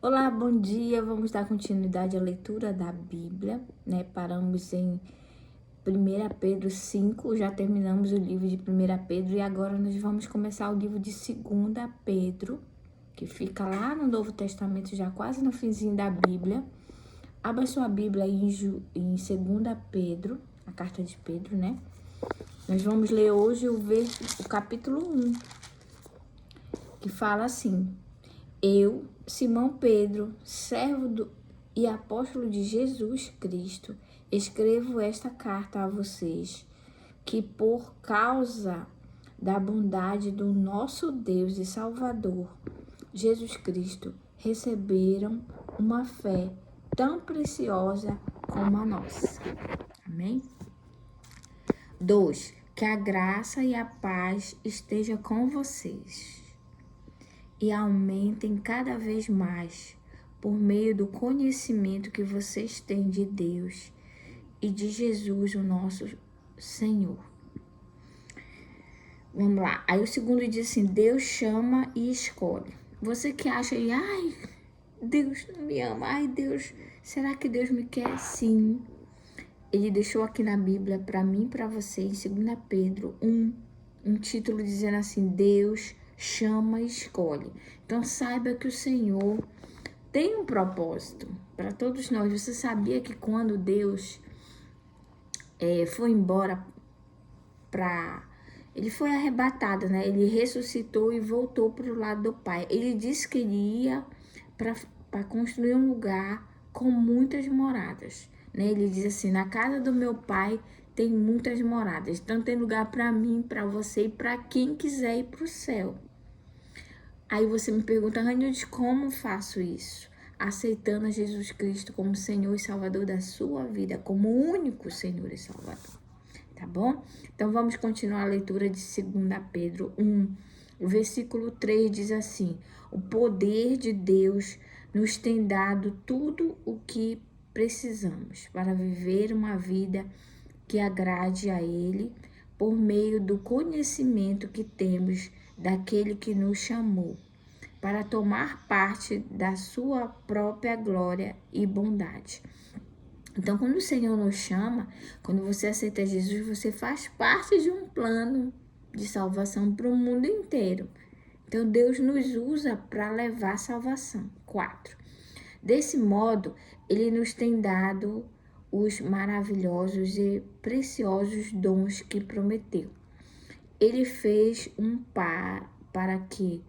Olá, bom dia. Vamos dar continuidade à leitura da Bíblia, né? Paramos em 1 Pedro 5, já terminamos o livro de 1 Pedro e agora nós vamos começar o livro de 2 Pedro, que fica lá no Novo Testamento, já quase no finzinho da Bíblia. Abra sua Bíblia aí em 2 Pedro, a carta de Pedro, né? Nós vamos ler hoje o capítulo 1, que fala assim: Eu, Simão Pedro, e apóstolo de Jesus Cristo, escrevo esta carta a vocês, que por causa da bondade do nosso Deus e Salvador, Jesus Cristo, receberam uma fé tão preciosa como a nossa. Amém? 2. Que a graça e a paz esteja com vocês e aumentem cada vez mais por meio do conhecimento que vocês têm de Deus e de Jesus, o nosso Senhor. Vamos lá. Aí o segundo diz assim: Deus chama e escolhe. Você que acha aí, ai, Deus não me ama, ai, Deus, será que Deus me quer? Sim. Ele deixou aqui na Bíblia para mim e para você, em 2 Pedro 1, um título dizendo assim: Deus chama e escolhe. Então saiba que o Senhor tem um propósito para todos nós. Você sabia que quando Deus foi embora Ele foi arrebatado, né? Ele ressuscitou e voltou para o lado do Pai. Ele disse que ele ia para construir um lugar com muitas moradas, né? Ele diz assim: na casa do meu Pai tem muitas moradas. Então tem lugar para mim, para você e para quem quiser ir para o céu. Aí você me pergunta, Ranilde, como faço isso? Aceitando a Jesus Cristo como Senhor e Salvador da sua vida, como único Senhor e Salvador. Tá bom? Então vamos continuar a leitura de 2 Pedro 1. O versículo 3 diz assim: O poder de Deus nos tem dado tudo o que precisamos para viver uma vida que agrade a Ele, por meio do conhecimento que temos daquele que nos chamou, para tomar parte da sua própria glória e bondade. Então, quando o Senhor nos chama, quando você aceita Jesus, você faz parte de um plano de salvação para o mundo inteiro. Então, Deus nos usa para levar salvação. 4. Desse modo, Ele nos tem dado os maravilhosos e preciosos dons que prometeu. Ele fez para que,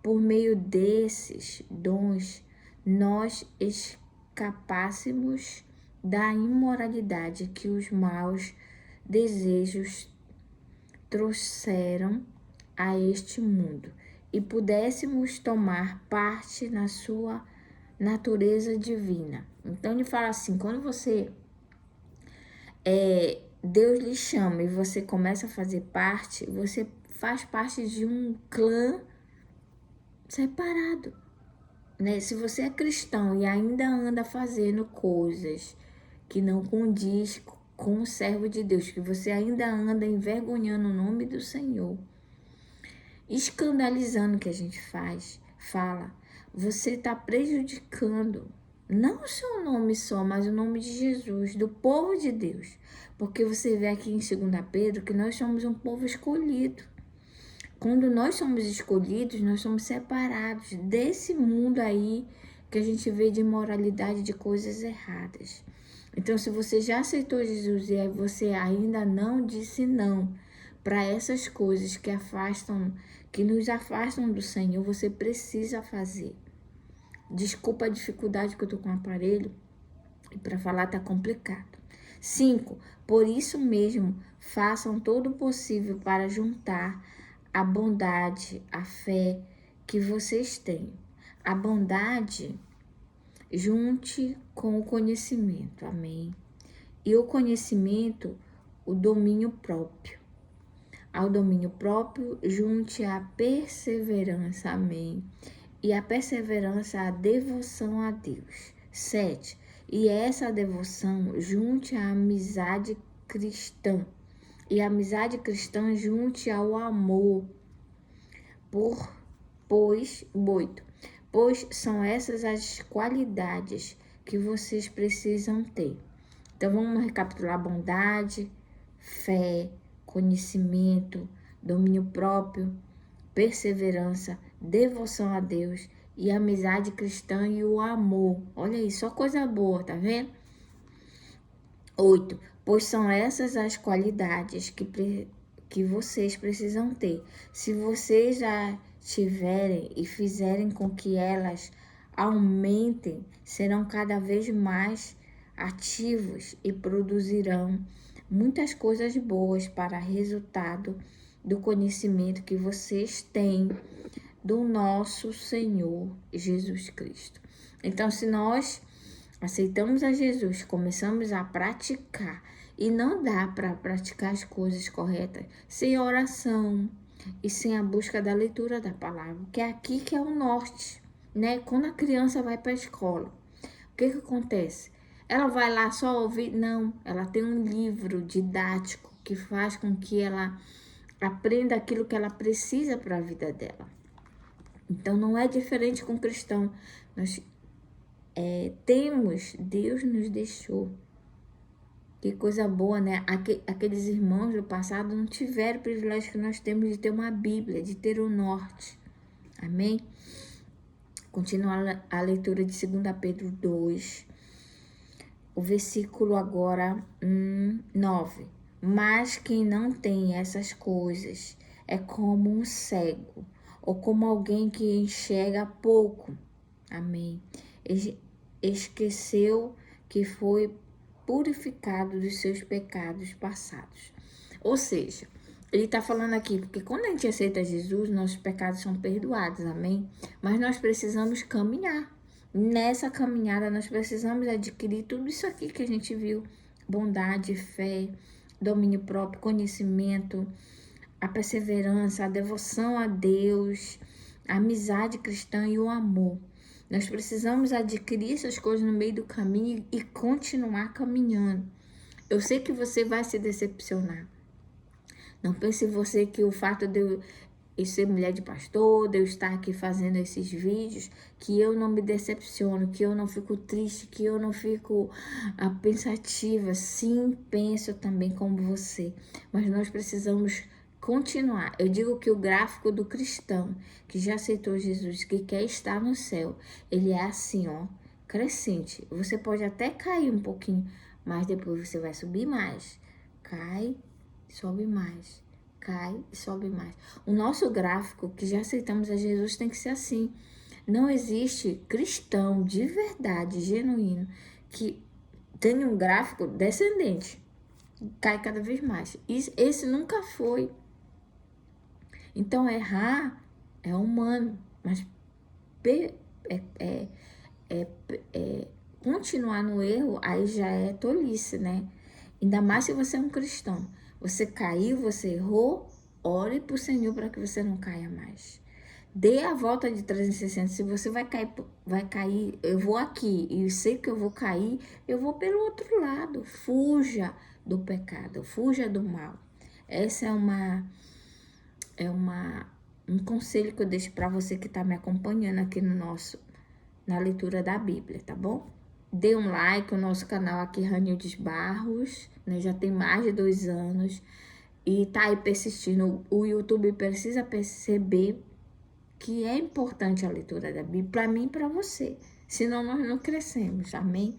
por meio desses dons, nós escapássemos da imoralidade que os maus desejos trouxeram a este mundo e pudéssemos tomar parte na sua natureza divina. Então ele fala assim: quando Deus lhe chama e você começa a fazer parte, você faz parte de um clã separado, né? Se você é cristão e ainda anda fazendo coisas que não condiz com o servo de Deus, que você ainda anda envergonhando o nome do Senhor, escandalizando o que a gente fala, você está prejudicando não o seu nome só, mas o nome de Jesus, do povo de Deus. Porque você vê aqui em 2 Pedro que nós somos um povo escolhido. Quando nós somos escolhidos, nós somos separados desse mundo aí que a gente vê de imoralidade, de coisas erradas. Então, se você já aceitou Jesus e você ainda não disse não para essas coisas que nos afastam do Senhor, você precisa fazer. Desculpa a dificuldade que eu tô com o aparelho e para falar tá complicado. 5. Por isso mesmo, façam todo o possível para juntar a bondade, a fé que vocês têm. A bondade junte com o conhecimento, amém? E o conhecimento, o domínio próprio. Ao domínio próprio, junte a perseverança, amém? E a perseverança, a devoção a Deus. 7. E essa devoção junte a amizade cristã. E a amizade cristã junte ao amor. 8. pois são essas as qualidades que vocês precisam ter. Então vamos recapitular: bondade, fé, conhecimento, domínio próprio, perseverança, devoção a Deus e amizade cristã e o amor. Olha aí, só coisa boa, tá vendo? 8. Pois são essas as qualidades que vocês precisam ter. Se vocês já tiverem e fizerem com que elas aumentem, serão cada vez mais ativos e produzirão muitas coisas boas para resultado do conhecimento que vocês têm do nosso Senhor Jesus Cristo. Então, se nós aceitamos a Jesus, começamos a praticar, e não dá para praticar as coisas corretas sem oração e sem a busca da leitura da palavra, que é aqui que é o norte, né? Quando a criança vai para a escola, o que acontece? Ela vai lá só ouvir? Não, ela tem um livro didático que faz com que ela aprenda aquilo que ela precisa para a vida dela. Então não é diferente com o cristão. Nós temos, Deus nos deixou. Que coisa boa, né? Aqueles irmãos do passado não tiveram o privilégio que nós temos de ter uma Bíblia, de ter o norte. Amém? Continua a leitura de 2 Pedro 2, o versículo agora 9. Mas quem não tem essas coisas é como um cego, ou como alguém que enxerga pouco. Amém? Esqueceu que foi purificado dos seus pecados passados. Ou seja, ele está falando aqui, porque quando a gente aceita Jesus, nossos pecados são perdoados, amém? Mas nós precisamos caminhar. Nessa caminhada, nós precisamos adquirir tudo isso aqui que a gente viu: bondade, fé, domínio próprio, conhecimento, a perseverança, a devoção a Deus, a amizade cristã e o amor. Nós precisamos adquirir essas coisas no meio do caminho e continuar caminhando. Eu sei que você vai se decepcionar. Não pense você que o fato de eu ser mulher de pastor, de eu estar aqui fazendo esses vídeos, que eu não me decepciono, que eu não fico triste, que eu não fico pensativa. Sim, penso também como você. Mas nós precisamos continuar. Eu digo que o gráfico do cristão que já aceitou Jesus, que quer estar no céu, ele é assim, ó, crescente. Você pode até cair um pouquinho, mas depois você vai subir mais. Cai, sobe mais. Cai e sobe mais. O nosso gráfico que já aceitamos a Jesus tem que ser assim. Não existe cristão de verdade, genuíno, que tenha um gráfico descendente. Cai cada vez mais. Esse nunca foi. Então, errar é humano, mas continuar no erro, aí já é tolice, né? Ainda mais se você é um cristão. Você caiu, você errou, ore para o Senhor para que você não caia mais. Dê a volta de 360. Se você vai cair, eu vou aqui e eu sei que eu vou cair, eu vou pelo outro lado. Fuja do pecado, fuja do mal. Essa um conselho que eu deixo para você que está me acompanhando aqui na leitura da Bíblia, tá bom? Dê um like, o nosso canal aqui, Ranildes Barros, né, já tem mais de 2 anos e tá aí persistindo. O YouTube precisa perceber que é importante a leitura da Bíblia para mim e para você, senão nós não crescemos, amém?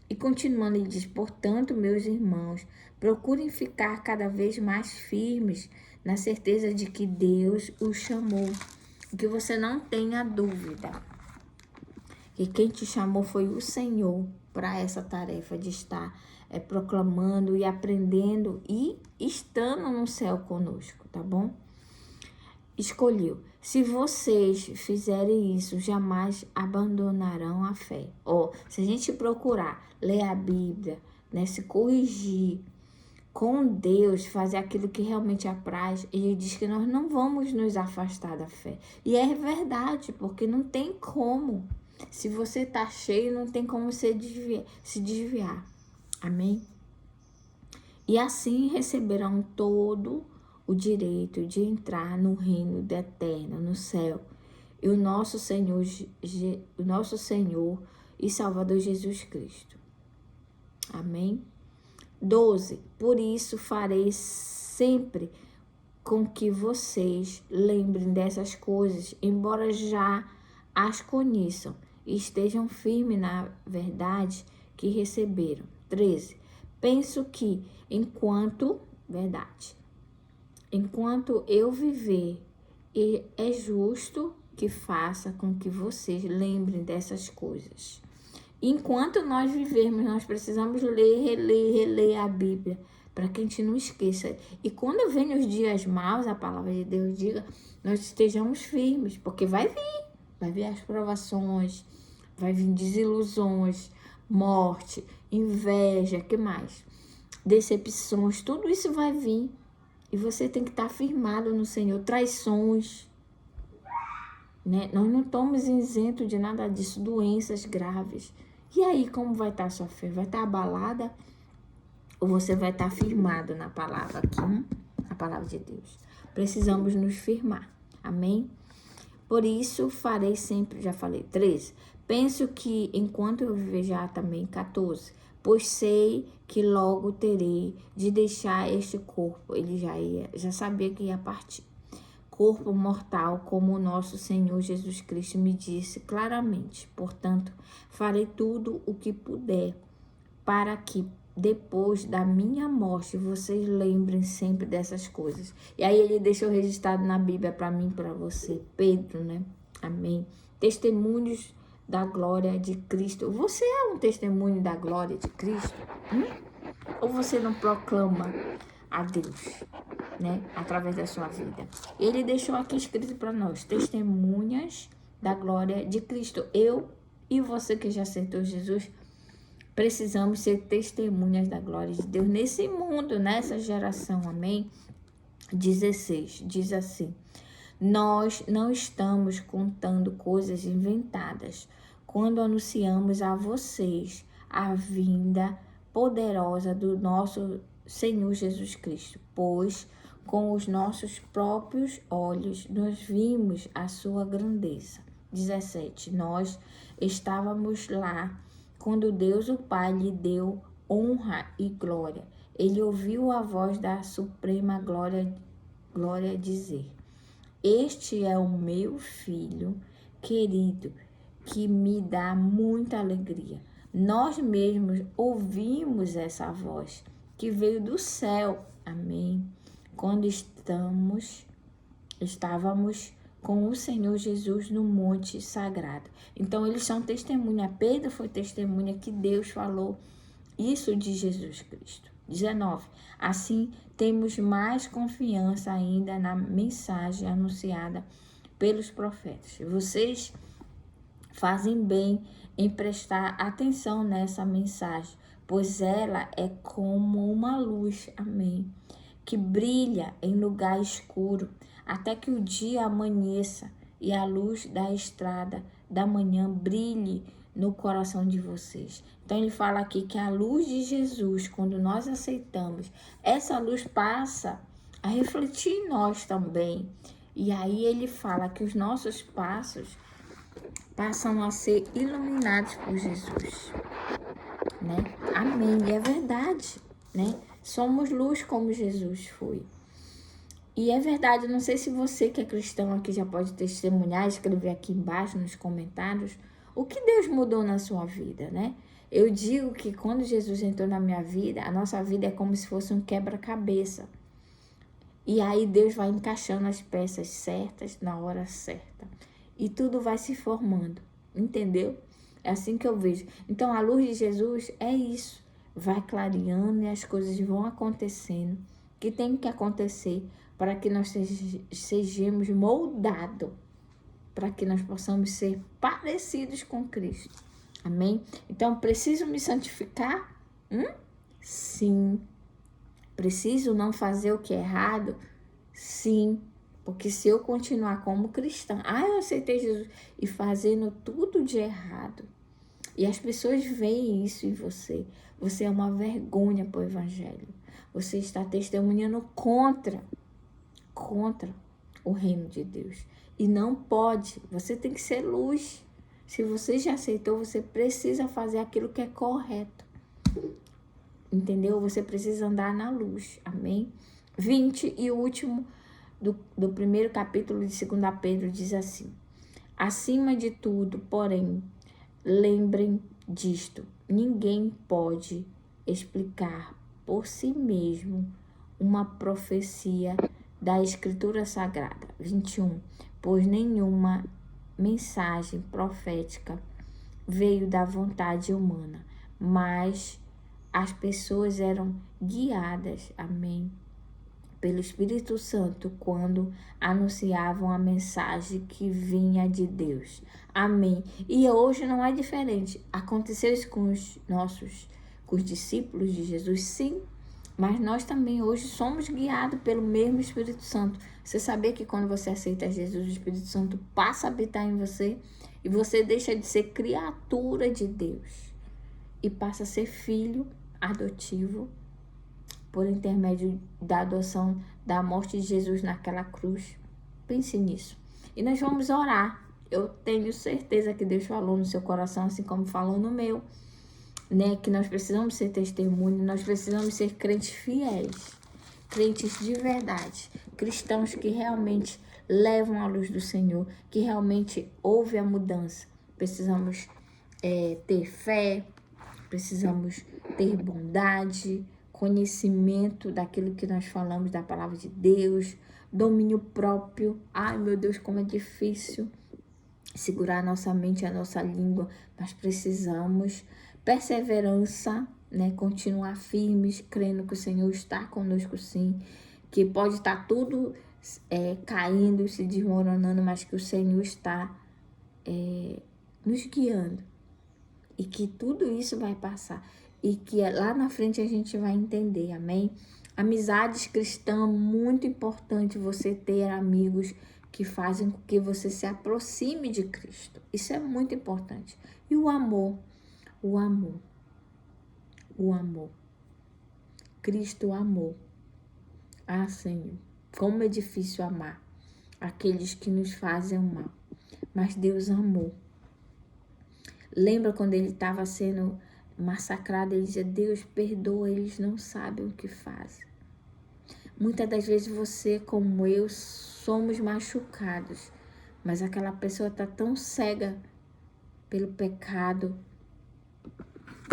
E continuando, ele diz: portanto, meus irmãos, procurem ficar cada vez mais firmes na certeza de que Deus os chamou, que você não tenha dúvida. E quem te chamou foi o Senhor para essa tarefa de estar proclamando e aprendendo e estando no céu conosco, tá bom? Escolheu. Se vocês fizerem isso, jamais abandonarão a fé. Se a gente procurar ler a Bíblia, né, se corrigir com Deus, fazer aquilo que realmente apraz, ele diz que nós não vamos nos afastar da fé. E é verdade, porque não tem como. Se você tá cheio, não tem como se desviar. Amém? E assim receberão todo o direito de entrar no reino do eterno, no céu. e o nosso Senhor e Salvador Jesus Cristo. Amém? 12. Por isso farei sempre com que vocês lembrem dessas coisas, embora já as conheçam e estejam firmes na verdade que receberam. 13. Penso que enquanto eu viver, é justo que faça com que vocês lembrem dessas coisas. Enquanto nós vivermos, nós precisamos ler, reler a Bíblia, para que a gente não esqueça. E quando vem os dias maus, a palavra de Deus diga, nós estejamos firmes, porque vai vir as provações, vai vir desilusões, morte, inveja, que mais? Decepções, tudo isso vai vir. E você tem que estar firmado no Senhor, traições, né? Nós não estamos isentos de nada disso, doenças graves. E aí, como vai estar a sua fé? Vai estar abalada? Ou você vai estar firmado na palavra aqui, na palavra de Deus? Precisamos nos firmar, amém? Por isso, farei sempre, já falei, 13. Penso que enquanto eu viver, já também, 14. Pois sei que logo terei de deixar este corpo. Ele já sabia que ia partir. Corpo mortal, como o nosso Senhor Jesus Cristo me disse claramente. Portanto, farei tudo o que puder para que depois da minha morte vocês lembrem sempre dessas coisas. E aí ele deixou registrado na Bíblia para mim e para você, Pedro, né? Amém. Testemunhos da glória de Cristo. Você é um testemunho da glória de Cristo? Ou você não proclama a Deus, né? Através da sua vida. Ele deixou aqui escrito para nós, testemunhas da glória de Cristo. Eu e você que já aceitou Jesus, precisamos ser testemunhas da glória de Deus nesse mundo, nessa geração, amém? 16, diz assim, nós não estamos contando coisas inventadas quando anunciamos a vocês a vinda poderosa do nosso Senhor Jesus Cristo, pois com os nossos próprios olhos nós vimos a sua grandeza. 17, nós estávamos lá quando Deus o Pai lhe deu honra e glória. Ele ouviu a voz da suprema glória dizer, este é o meu filho querido, que me dá muita alegria. Nós mesmos ouvimos essa voz que veio do céu, amém? Quando estávamos com o Senhor Jesus no monte sagrado. Então, eles são testemunha. Pedro foi testemunha que Deus falou isso de Jesus Cristo. 19. Assim, temos mais confiança ainda na mensagem anunciada pelos profetas. Vocês fazem bem em prestar atenção nessa mensagem, pois ela é como uma luz, amém, que brilha em lugar escuro, até que o dia amanheça e a luz da estrada da manhã brilhe no coração de vocês. Então ele fala aqui que a luz de Jesus, quando nós aceitamos, essa luz passa a refletir em nós também. E aí ele fala que os nossos passos passam a ser iluminados por Jesus, né? Amém. E é verdade, né? Somos luz como Jesus foi. E é verdade, não sei se você que é cristão aqui já pode testemunhar, escrever aqui embaixo nos comentários o que Deus mudou na sua vida, né? Eu digo que quando Jesus entrou na minha vida, a nossa vida é como se fosse um quebra-cabeça. E aí Deus vai encaixando as peças certas na hora certa. E tudo vai se formando, entendeu? É assim que eu vejo. Então a luz de Jesus é isso. Vai clareando e as coisas vão acontecendo. Que tem que acontecer para que nós sejamos moldados. Para que nós possamos ser parecidos com Cristo. Amém? Então, preciso me santificar? Sim. Preciso não fazer o que é errado? Sim. Porque se eu continuar como cristã, eu aceitei Jesus, e fazendo tudo de errado, e as pessoas veem isso em você, você é uma vergonha para o evangelho. Você está testemunhando contra o reino de Deus. E não pode. Você tem que ser luz. Se você já aceitou, você precisa fazer aquilo que é correto. Entendeu? Você precisa andar na luz. Amém? 20 e o último do primeiro capítulo de 2 Pedro diz assim: acima de tudo, porém, lembrem disto: ninguém pode explicar por si mesmo uma profecia da Escritura Sagrada. 21. Pois nenhuma mensagem profética veio da vontade humana, mas as pessoas eram guiadas, amém, pelo Espírito Santo quando anunciavam a mensagem que vinha de Deus. Amém. E hoje não é diferente. Aconteceu isso com os discípulos de Jesus, sim. Mas nós também hoje somos guiados pelo mesmo Espírito Santo. Você sabia que quando você aceita Jesus, o Espírito Santo passa a habitar em você e você deixa de ser criatura de Deus e passa a ser filho adotivo por intermédio da adoção, da morte de Jesus naquela cruz. Pense nisso. E nós vamos orar. Eu tenho certeza que Deus falou no seu coração, assim como falou no meu, né? Que nós precisamos ser testemunho, nós precisamos ser crentes fiéis, crentes de verdade, cristãos que realmente levam a luz do Senhor, que realmente houve a mudança. Precisamos ter fé, precisamos ter bondade, conhecimento daquilo que nós falamos da palavra de Deus, domínio próprio. Ai, meu Deus, como é difícil segurar a nossa mente, a nossa língua, mas precisamos perseverança, né? Continuar firmes, crendo que o Senhor está conosco sim, que pode estar tudo caindo, se desmoronando, mas que o Senhor está nos guiando e que tudo isso vai passar e que lá na frente a gente vai entender, amém? Amizades cristãs, muito importante você ter amigos que fazem com que você se aproxime de Cristo. Isso é muito importante. E o amor. Cristo amou. Ah, Senhor, como é difícil amar aqueles que nos fazem mal. Mas Deus amou. Lembra quando ele estava sendo massacrado, ele dizia: Deus, perdoa, eles não sabem o que fazem. Muitas das vezes você, como eu, somos machucados, mas aquela pessoa está tão cega pelo pecado,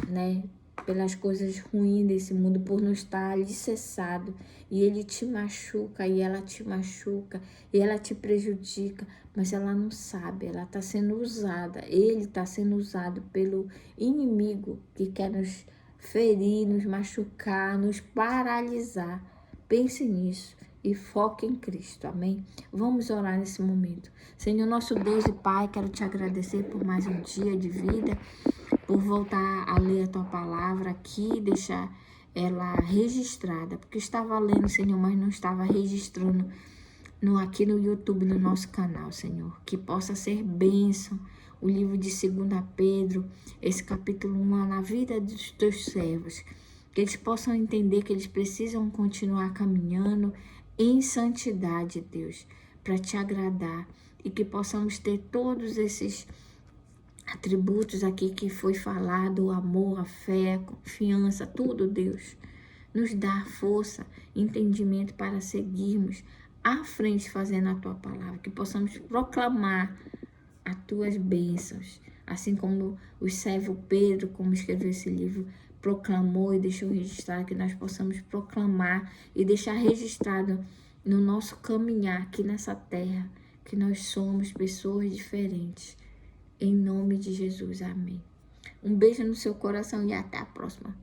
né? Pelas coisas ruins desse mundo, por não estar alicerçado, e ele te machuca, e ela te machuca, e ela te prejudica, mas ela não sabe, ela está sendo usada, ele está sendo usado pelo inimigo que quer nos ferir, nos machucar, nos paralisar. Pense nisso e foque em Cristo, amém? Vamos orar nesse momento. Senhor, nosso Deus e Pai, quero te agradecer por mais um dia de vida, por voltar a ler a tua palavra aqui, deixar ela registrada, porque estava lendo, Senhor, mas não estava registrando aqui no YouTube, no nosso canal, Senhor. Que possa ser bênção o livro de 2 Pedro, esse capítulo 1, lá na vida dos teus servos. Que eles possam entender que eles precisam continuar caminhando em santidade, Deus, para te agradar. E que possamos ter todos esses atributos aqui que foi falado, o amor, a fé, a confiança, tudo, Deus. Nos dá força, entendimento para seguirmos à frente fazendo a tua palavra, que possamos proclamar as tuas bênçãos, assim como o servo Pedro, como escreveu esse livro, proclamou e deixou registrado, que nós possamos proclamar e deixar registrado no nosso caminhar aqui nessa terra, que nós somos pessoas diferentes. Em nome de Jesus, amém. Um beijo no seu coração e até a próxima.